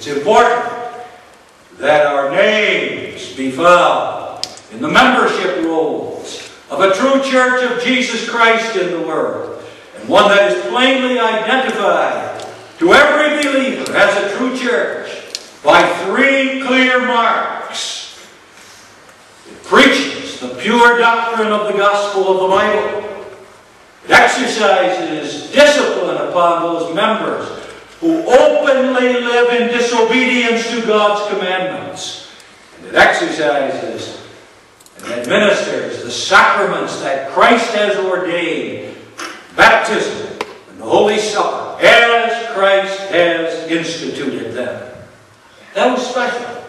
It's important that our names be found in the membership rolls of a true church of Jesus Christ in the world, and one that is plainly identified to every believer as a true church by three clear marks. It preaches the pure doctrine of the gospel of the Bible. It exercises discipline upon those members who openly live in disobedience to God's commandments. And it exercises and administers the sacraments that Christ has ordained, baptism and the Holy Supper, as Christ has instituted them. That was special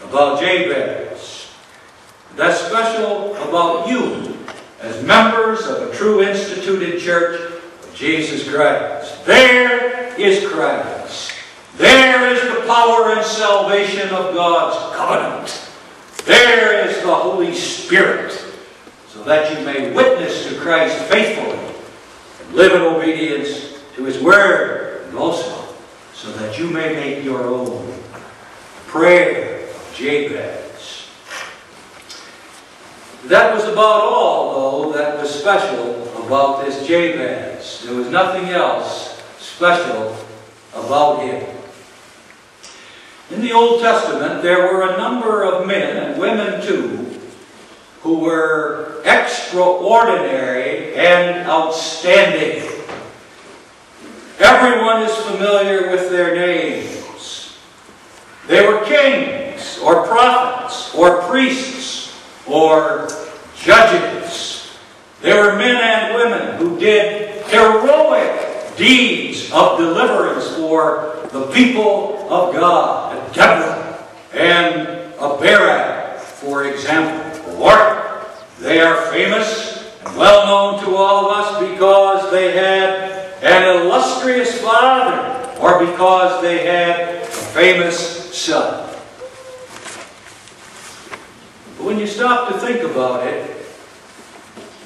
about Jabez. That's special about you as members of a true instituted church of Jesus Christ. There is Christ. There is the power and salvation of God's covenant. There is the Holy Spirit, so that you may witness to Christ faithfully and live in obedience to His Word, and also so that you may make your own prayer of Jabez. That was about all, though, that was special about this Jabez. There was nothing else special about him. In the Old Testament, there were a number of men, and women too, who were extraordinary and outstanding. Everyone is familiar with their names. They were kings, or prophets, or priests, or judges. They were men and women who did heroic deeds of deliverance for the people of God. Deborah and Barak, for example. Or they are famous and well known to all of us because they had an illustrious father, or because they had a famous son. But when you stop to think about it,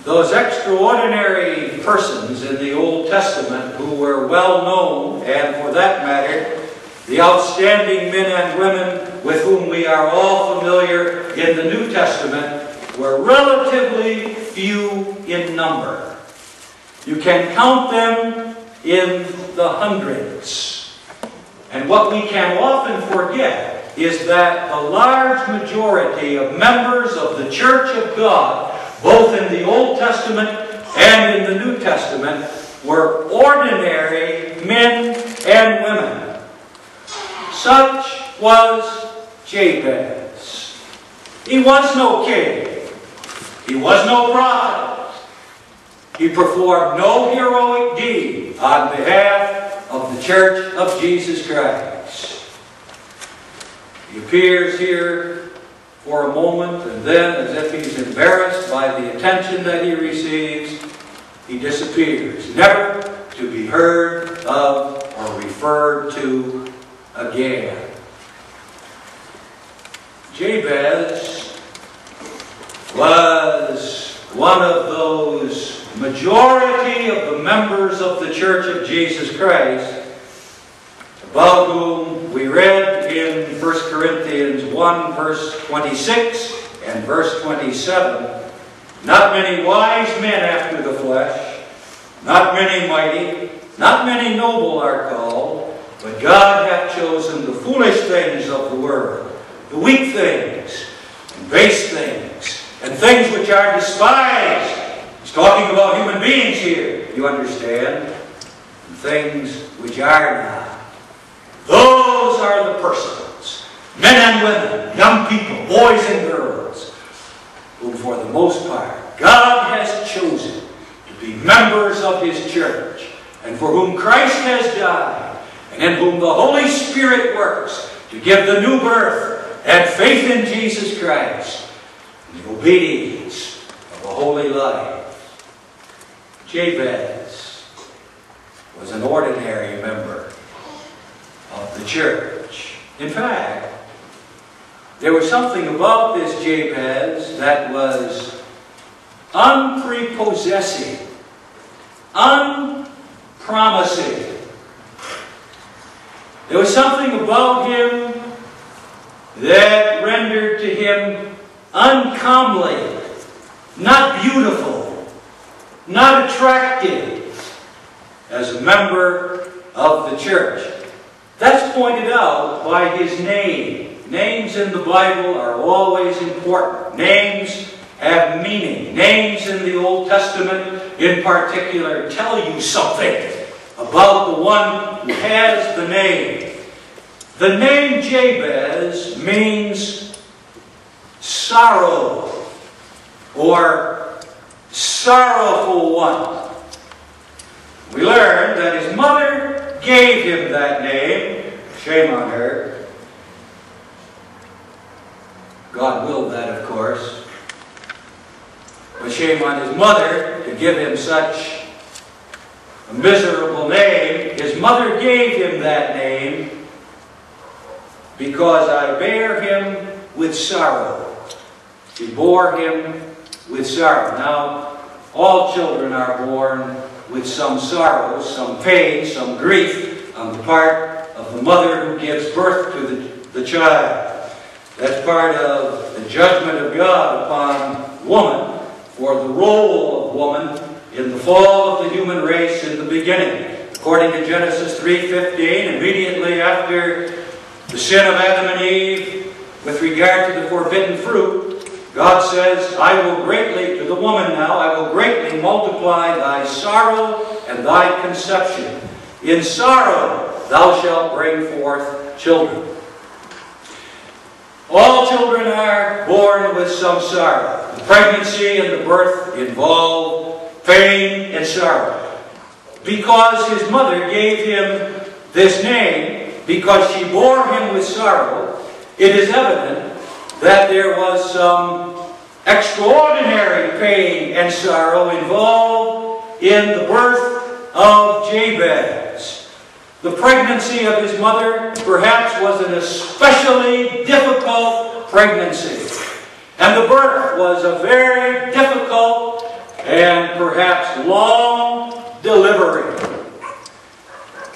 those extraordinary persons in the Old Testament who were well known, and for that matter, the outstanding men and women with whom we are all familiar in the New Testament, were relatively few in number. You can count them in the hundreds. And what we can often forget is that the large majority of members of the Church of God, both in the Old Testament and in the New Testament, were ordinary men and women. Such was Jabez. He was no king. He was no prophet. He performed no heroic deed on behalf of the Church of Jesus Christ. He appears here for a moment, and then, as if he's embarrassed by the attention that he receives, he disappears, never to be heard of or referred to again. Jabez was one of those majority of the members of the Church of Jesus Christ about whom we read in 1 Corinthians 1, verse 26 and verse 27. Not many wise men after the flesh, not many mighty, not many noble are called, but God hath chosen the foolish things of the world, the weak things, and base things, and things which are despised. He's talking about human beings here, you understand, and things which are not. Those are the persons, men and women, young people, boys and girls, whom for the most part God has chosen to be members of His church, and for whom Christ has died, and in whom the Holy Spirit works to give the new birth and faith in Jesus Christ, and the obedience of a holy life. Jabez was an ordinary member of the church. In fact, there was something about this Jabez that was unprepossessing, unpromising. There was something about him that rendered to him uncomely, not beautiful, not attractive as a member of the church. That's pointed out by his name. Names in the Bible are always important. Names have meaning. Names in the Old Testament in particular tell you something about the one who has the name. The name Jabez means sorrow or sorrowful one. We learn that his mother gave him that name. Shame on her. God willed that, of course. But shame on his mother to give him such a miserable name. His mother gave him that name because I bear him with sorrow. She bore him with sorrow. Now, all children are born with some sorrow, some pain, some grief on the part of the mother who gives birth to the child. That's part of the judgment of God upon woman for the role of woman in the fall of the human race in the beginning. According to Genesis 3:15, immediately after the sin of Adam and Eve with regard to the forbidden fruit, God says, I will greatly, to the woman now, I will greatly multiply thy sorrow and thy conception. In sorrow thou shalt bring forth children. All children are born with some sorrow. The pregnancy and the birth involve pain and sorrow. Because his mother gave him this name, because she bore him with sorrow, it is evident that there was some extraordinary pain and sorrow involved in the birth of Jabez. The pregnancy of his mother perhaps was an especially difficult pregnancy. And the birth was a very difficult and perhaps long delivery.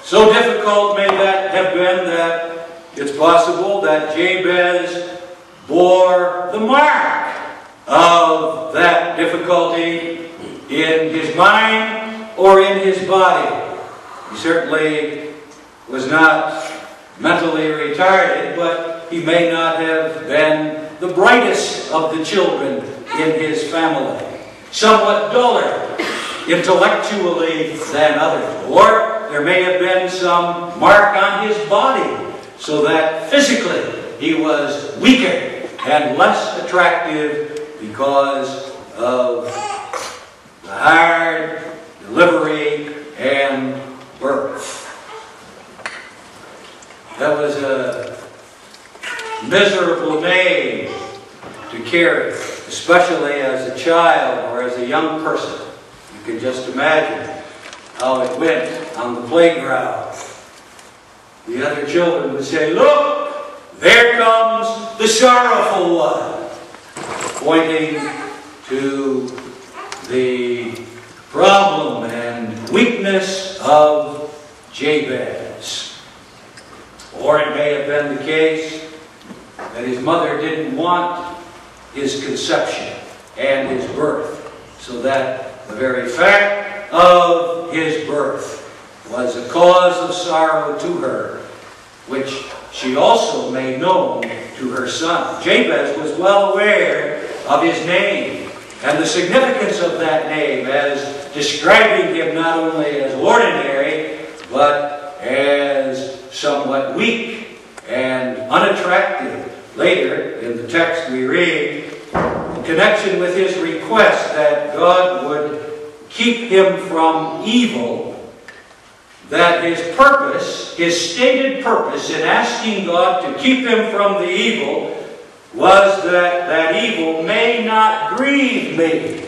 So difficult may that have been that it's possible that Jabez bore the mark of that difficulty in his mind or in his body. He certainly was not mentally retarded, but he may not have been the brightest of the children in his family. Somewhat duller intellectually than others. Or there may have been some mark on his body so that physically he was weaker and less attractive because of the hard delivery and birth. That was a miserable name to carry, especially as a child or as a young person. You can just imagine how it went on the playground. The other children would say, look, there comes the sorrowful one, pointing to the problem and weakness of Jabez. Or it may have been the case that his mother didn't want his conception and his birth, so that the very fact of his birth was a cause of sorrow to her, which she also made known to her son. Jabez was well aware of his name and the significance of that name as describing him not only as ordinary, but as somewhat weak and unattractive. Later, in the text we read, in connection with his request that God would keep him from evil, that his purpose, his stated purpose in asking God to keep him from the evil was that that evil may not grieve me.